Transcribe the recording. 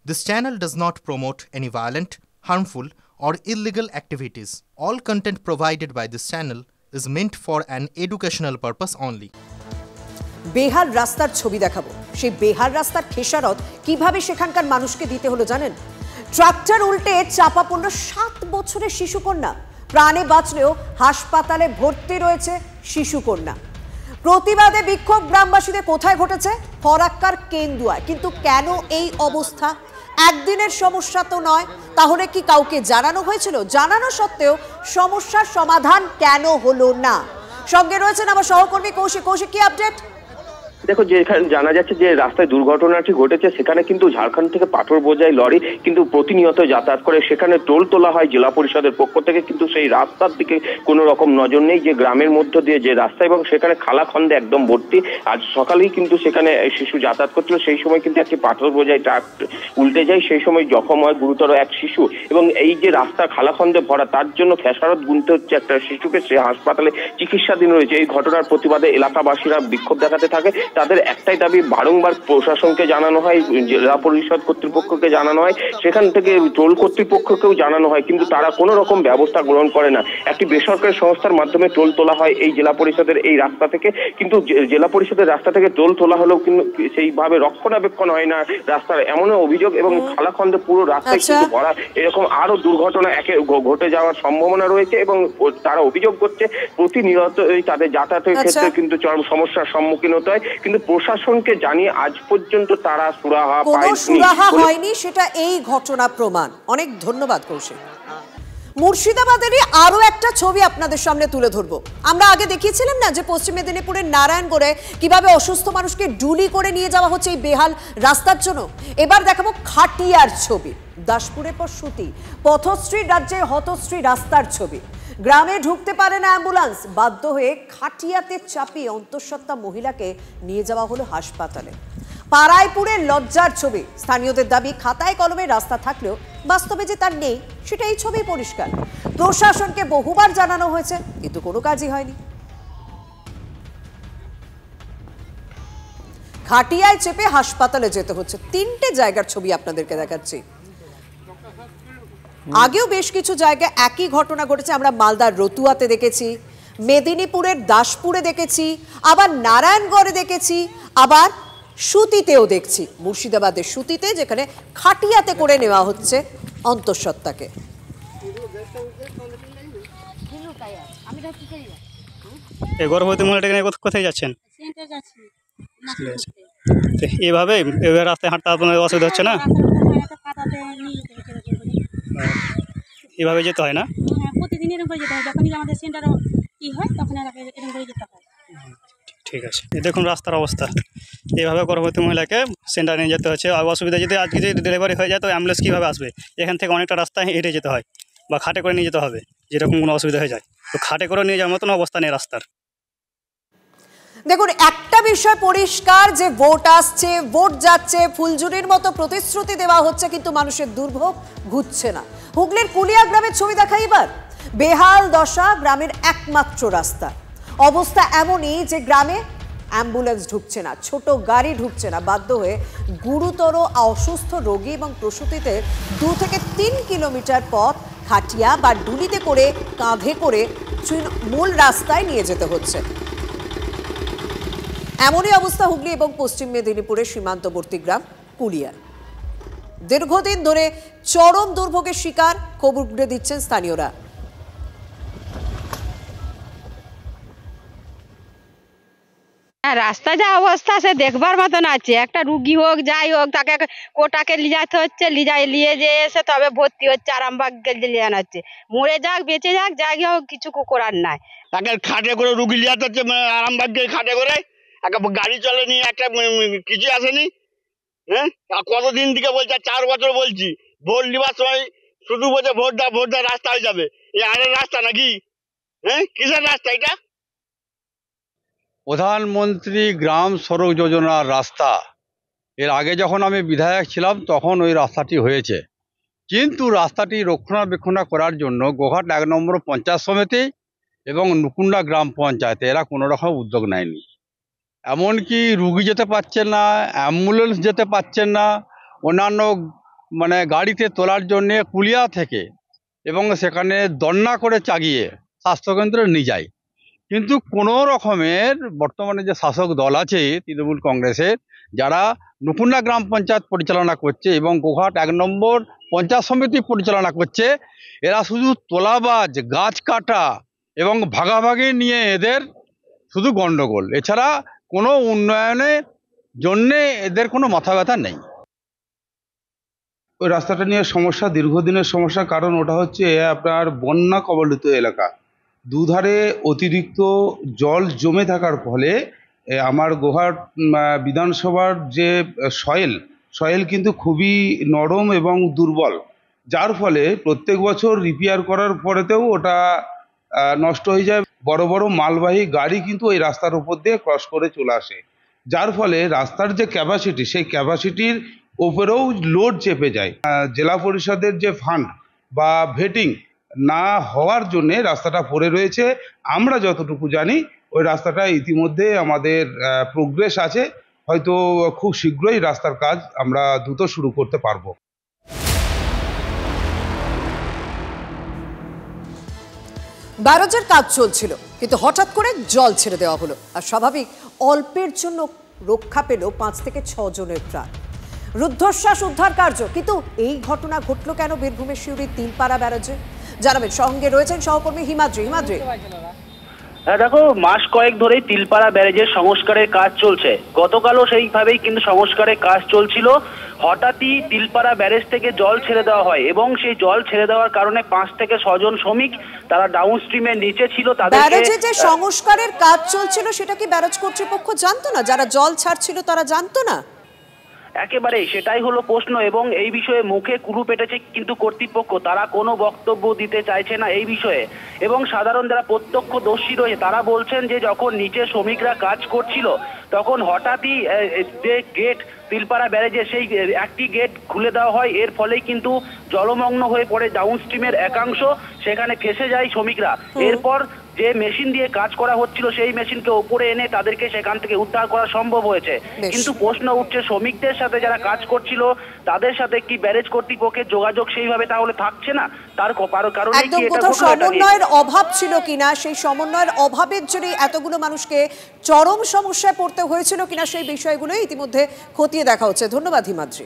This channel does not promote any violent, harmful, or illegal activities. All content provided by this channel is meant for an educational purpose only. বেহাল রাস্তার ছবি দেখাবো। সেই বেহাল রাস্তার খেসারত কিভাবে সেখানকার মানুষকে দিতে হলো জানেন? ট্রাক্টর উল্টে চাপা পড়ল 7 বছরের শিশুকন্যা। প্রাণে বাঁচলেও হাসপাতালে ভর্তি রয়েছে শিশুকন্যা। প্রতিবাদে বিক্ষোভ গ্রামবাসীদের কোথায় ঘটেছে? ফরাক্কার কেন্দুয়ায়। কিন্তু কেন এই অবস্থা? একদিনের সমস্যা তো নয়, তাহলে কি কাউকে জানানো হয়েছিল? জানানো সত্ত্বেও সমস্যার সমাধান কেন হলো না? সঙ্গে রয়েছেন আমার সহকর্মী কৌশিক। কৌশিক, কি আপডেট? দেখো, যেখানে জানা যাচ্ছে যে রাস্তায় দুর্ঘটনাটি ঘটেছে সেখানে কিন্তু ঝাড়খণ্ড থেকে পাথর বোঝাই লরি কিন্তু প্রতিনিয়ত যাতায়াত করে, সেখানে টোল তোলা হয় জেলা পরিষদের পক্ষ থেকে, কিন্তু সেই রাস্তার দিকে কোনো রকম নজর নেই। যে গ্রামের মধ্য দিয়ে যে রাস্তা এবং সেখানে খালাখন্দে একদম ভর্তি। আজ সকালেই কিন্তু সেখানে শিশু যাতায়াত করছিল, সেই সময় কিন্তু একটি পাথর বোঝাই ট্রাক উল্টে যায়, সেই সময় জখম হয় গুরুতর এক শিশু। এবং এই যে রাস্তা খালাখন্দে ভরা, তার জন্য খেসারত গুনতে হচ্ছে একটা শিশুকে। সে হাসপাতালে চিকিৎসাধীন রয়েছে। এই ঘটনার প্রতিবাদে এলাকাবাসীরা বিক্ষোভ দেখাতে থাকে। তাদের একটাই দাবি, বারংবার প্রশাসনকে জানানো হয়, জেলা পরিষদ কর্তৃপক্ষকে জানানো হয়, সেখান থেকে টোল কর্তৃপক্ষকেও জানানো হয়, কিন্তু তারা কোনো রকম ব্যবস্থা গ্রহণ করে না। একটি বেসরকারি সংস্থার মাধ্যমে টোল তোলা হয় এই জেলা পরিষদের এই রাস্তা থেকে, কিন্তু জেলা পরিষদের রাস্তা থেকে টোল তোলা হলেও কিন্তু সেইভাবে রক্ষণাবেক্ষণ হয় না রাস্তার, এমনও অভিযোগ। এবং খালাখন্দে পুরো রাস্তায় কিন্তু ভরা, এরকম আরো দুর্ঘটনা ঘটে যাওয়ার সম্ভাবনা রয়েছে। এবং তারা অভিযোগ করছে প্রতিনিয়ত তাদের যাতায়াতের ক্ষেত্রে কিন্তু চরম সমস্যার সম্মুখীন হতে হয়, কিন্তু প্রশাসনকে জানিয়ে আজ পর্যন্ত তারা সুরাহা হয়নি, সেটা এই ঘটনা প্রমাণ। অনেক ধন্যবাদ কৌশিক। মুর্শিদাবাদেরই আরো একটা ছবি আপনাদের সামনে তুলে ধরবো। আমরা আগে দেখিয়েছিলাম না যে পশ্চিম মেদিনীপুরের নারায়ণগড়ে কিভাবে অসুস্থ মানুষকে ডুলি করে নিয়ে যাওয়া হচ্ছে এই বেহাল রাস্তার জন্য। এবার দেখাবো খাটিয়ার ছবি। দাসপুরের পর সুতি, পথশ্রী রাজ্যে হতশ্রী রাস্তার ছবি। গ্রামে ঢুকতে পারে না অ্যাম্বুলেন্স, বাধ্য হয়ে খাটিয়াতে চাপিয়ে অন্তঃসত্ত্বা মহিলাকে নিয়ে যাওয়া হলো হাসপাতালে। পাড়াইপুরের লজ্জার ছবি। স্থানীয়দের দাবি, খাতায় কলমে রাস্তা থাকলেও বাস্তবে যে তার নেই, সেটা এই ছবি পরিষ্কার। প্রশাসনকে বহুবার জানানো হয়েছে, কিন্তু কোনো কাজই হয়নি। খাটিয়ায় চেপে হাসপাতালে যেতে হচ্ছে। 3টে জায়গার ছবি আপনাদেরকে দেখাচ্ছি। আগেও বেশ কিছু জায়গায় একই ঘটনা ঘটেছে। আমরা মালদার রতুয়াতে দেখেছি, মেদিনীপুরের দাসপুরে দেখেছি, আবার নারায়ণগড়ে দেখেছি, আবার সুতিতেও দেখছি। মুর্শিদাবাদের সুতিতে, যেখানে খাটিয়াতে করে নেওয়া হচ্ছে অন্তঃসত্ত্বাকে। গর্ভবতী মহিলাটাকে নিয়ে কোথায় যাচ্ছেন? এভাবে রাস্তায় হাঁটতে আপনার অসুবিধা হচ্ছে না? এভাবে যেতে হয় না? প্রতিদিন এরকম করে যেতে হয়, যখনই আমাদের সেন্টারে কি হয় তখন এরকম করে যেতে হয়। ঠিক আছে, দেখুন রাস্তার অবস্থা। এইভাবে গর্ভবতী মহিলাকে সেন্টারে নিয়ে যেতে হচ্ছে। আর অসুবিধা যদি আজকে যদি ডেলিভারি হয়ে যায় তো অ্যাম্বুলেন্স কীভাবে আসবে? এখান থেকে অনেকটা রাস্তা হেঁটে যেতে হয় বা খাটে করে নিয়ে যেতে হবে, যেরকম কোনো অসুবিধা হয়ে যায়। তো খাটে করে নিয়ে যাওয়ার মতন অবস্থা নেই রাস্তার। দেখুন, একটা বিষয় পরিষ্কার যে ভোট আসছে, ভোট যাচ্ছে, ফুলঝুরির মতো প্রতিশ্রুতি দেওয়া হচ্ছে, কিন্তু মানুষের দুর্ভোগ ঘুচছে না। হুগলির কুলিয়া গ্রামের ছবি দেখা এবার। বেহাল দশা গ্রামের একমাত্র রাস্তা। অবস্থা এমনই যে গ্রামে অ্যাম্বুলেন্স ঢুকছে না, ছোট গাড়ি ঢুকছে না। বাধ্য হয়ে গুরুতর অসুস্থ রোগী এবং প্রসূতিদের 2 থেকে 3 কিলোমিটার পথ খাটিয়া বা ডুলিতে করে, কাঁধে করে মূল রাস্তায় নিয়ে যেতে হচ্ছে। এমনই অবস্থা হুগলি এবং পশ্চিম মেদিনীপুরের সীমান্তবর্তী গ্রাম কুলিয়া। দীর্ঘদিন ধরে চরম দুর্ভোগের শিকার, খবর দিচ্ছেন স্থানীয়রা। রাস্তা যা অবস্থা সে দেখবার মতন আছে। একটা রুগী হোক যাই হোক, তাকে কোটাকে নিয়ে যেতে হচ্ছে, নিয়ে যেয়ে এসে তবে ভর্তি হচ্ছে, আরামবাগ নিয়ে আনাচ্ছে। মরে যাক বেঁচে যাক, যাই হোক, কিছু করার নাই। তাকে খাটে করে রুগী নিয়ে যেতে হচ্ছে, আরামবাগ খাটে করে। একটা গাড়ি চলেনি, একটা কিছু আসেনি। হ্যাঁ, কতদিন থেকে বলছে, 4 বছর বলছি। ভোট নেবার সময় শুধু বলছে ভোট দা রাস্তা হয়ে যাবে। এই আরের রাস্তা নাকি? হ্যাঁ, কিসের রাস্তা এটা? প্রধানমন্ত্রী গ্রাম সড়ক যোজনার রাস্তা, এর আগে যখন আমি বিধায়ক ছিলাম তখন ওই রাস্তাটি হয়েছে, কিন্তু রাস্তাটি রক্ষণাবেক্ষণ করার জন্য গোঘাট 1 নম্বর পঞ্চায়েত সমিতি এবং নুকুন্ডা গ্রাম পঞ্চায়েত এরা কোনো রকম উদ্যোগ নেয়নি। এমনকি রুগী যেতে পারছেন না, অ্যাম্বুলেন্স যেতে পারছেন না, অন্যান্য মানে গাড়িতে তোলার জন্যে কুলিয়া থেকে এবং সেখানে দন্না করে চাগিয়ে স্বাস্থ্যকেন্দ্রে নিয়ে যায়। কিন্তু কোনো রকমের বর্তমানে যে শাসক দল আছে তৃণমূল কংগ্রেসের, যারা নুকুন্ডা গ্রাম পঞ্চায়েত পরিচালনা করছে এবং গোঘাট 1 নম্বর পঞ্চায়েত সমিতি পরিচালনা করছে, এরা শুধু তোলাবাজ, গাছ কাটা এবং ভাগাভাগি নিয়ে এদের শুধু গণ্ডগোল, এছাড়া কোনো উন্নয়নের জন্যে এদের কোনো মাথা ব্যথা নেই। ওই রাস্তাটা নিয়ে সমস্যা, দীর্ঘদিনের সমস্যা, কারণ ওটা হচ্ছে আপনার বন্যা কবলিত এলাকা। দুধারে অতিরিক্ত জল জমে থাকার ফলে আমার গোঘাট বিধানসভার যে সয়েল কিন্তু খুবই নরম এবং দুর্বল, যার ফলে প্রত্যেক বছর রিপেয়ার করার পরেতেও ওটা নষ্ট হয়ে যায়। বড় বড় মালবাহী গাড়ি কিন্তু ওই রাস্তার উপর দিয়ে ক্রস করে চলে আসে, যার ফলে রাস্তার যে ক্যাপাসিটি, সেই ক্যাপাসিটির ওপরেও লোড চেপে যায়। জেলা পরিষদের যে ফান্ড বা ভেটিং না হওয়ার জন্যে রাস্তাটা পড়ে রয়েছে। আমরা যতটুকু জানি ওই রাস্তাটা ইতিমধ্যে আমাদের প্রোগ্রেস আছে, হয়তো খুব শীঘ্রই রাস্তার কাজ আমরা দ্রুত শুরু করতে পারবো। ব্যারাজের কাজ চলছিল, কিন্তু হঠাৎ করে জল ছেড়ে দেওয়া হলো, আর স্বাভাবিক অল্পের জন্য রক্ষা পেল 5 থেকে 6 জনের প্রাণ। রুদ্ধশ্বাস উদ্ধার কার্য, কিন্তু এই ঘটনা ঘটলো কেন বীরভূমের সিউড়ির তিলপাড়া ব্যারাজে? জানাবেন, সঙ্গে রয়েছেন সহকর্মী হিমাদ্রি। দেখো, মাস কয়েক ধরেই তিলপাড়া ব্যারেজের সংস্কারের কাজ চলছে। গতকালও সেইভাবেই কিন্তু সংস্কারের কাজ চলছিল। হঠাৎই তিলপাড়া ব্যারেজ থেকে জল ছেড়ে দেওয়া হয় এবং সেই জল ছেড়ে দেওয়ার কারণে 5 থেকে 6 জন শ্রমিক তারা ডাউন স্ট্রিমের নিচে ছিল। ব্যারেজে যে সংস্কারের কাজ চলছিল সেটা কি ব্যারাজ কর্তৃপক্ষ জানতো না? যারা জল ছাড়ছিল তারা জানতো না? একেবারেই সেটাই হলো প্রশ্ন, এবং এই বিষয়ে মুখে কুরু পেটেছে কিন্তু কর্তৃপক্ষ, তারা কোনো বক্তব্য দিতে চাইছে না এই বিষয়ে। এবং সাধারণ যারা প্রত্যক্ষদর্শী রয়েছে তারা বলছেন যে যখন নিচে শ্রমিকরা কাজ করছিল তখন হঠাৎই যে গেট তিলপাড়া ব্যারেজে সেই একটি গেট খুলে দেওয়া হয়, এর ফলেই কিন্তু জলমগ্ন হয়ে পড়ে ডাউন স্ট্রিমের একাংশ, সেখানে ফেসে যায় শ্রমিকরা। এরপর যে মেশিন দিয়ে কাজ করা হচ্ছিল সেই মেশিনকে উপরে এনে তাদেরকে সেখান থেকে উদ্ধার করা সম্ভব হয়েছে। কিন্তু প্রশ্ন উঠছে, শ্রমিকদের সাথে যারা কাজ করছিল তাদের সাথে কি ব্যারেজ কর্তৃপক্ষের যোগাযোগ সেইভাবে তাহলে থাকছে না? তার কারণে কি এটা সমন্বয়ের অভাব ছিল কিনা, সেই সমন্বয়ের অভাবের জন্য এতগুলো মানুষকে চরম সমস্যায় পড়তে হয়েছিল কিনা, সেই বিষয়গুলো ইতিমধ্যে খতিয়ে দেখা হচ্ছে। ধন্যবাদ হিমাদ্রি।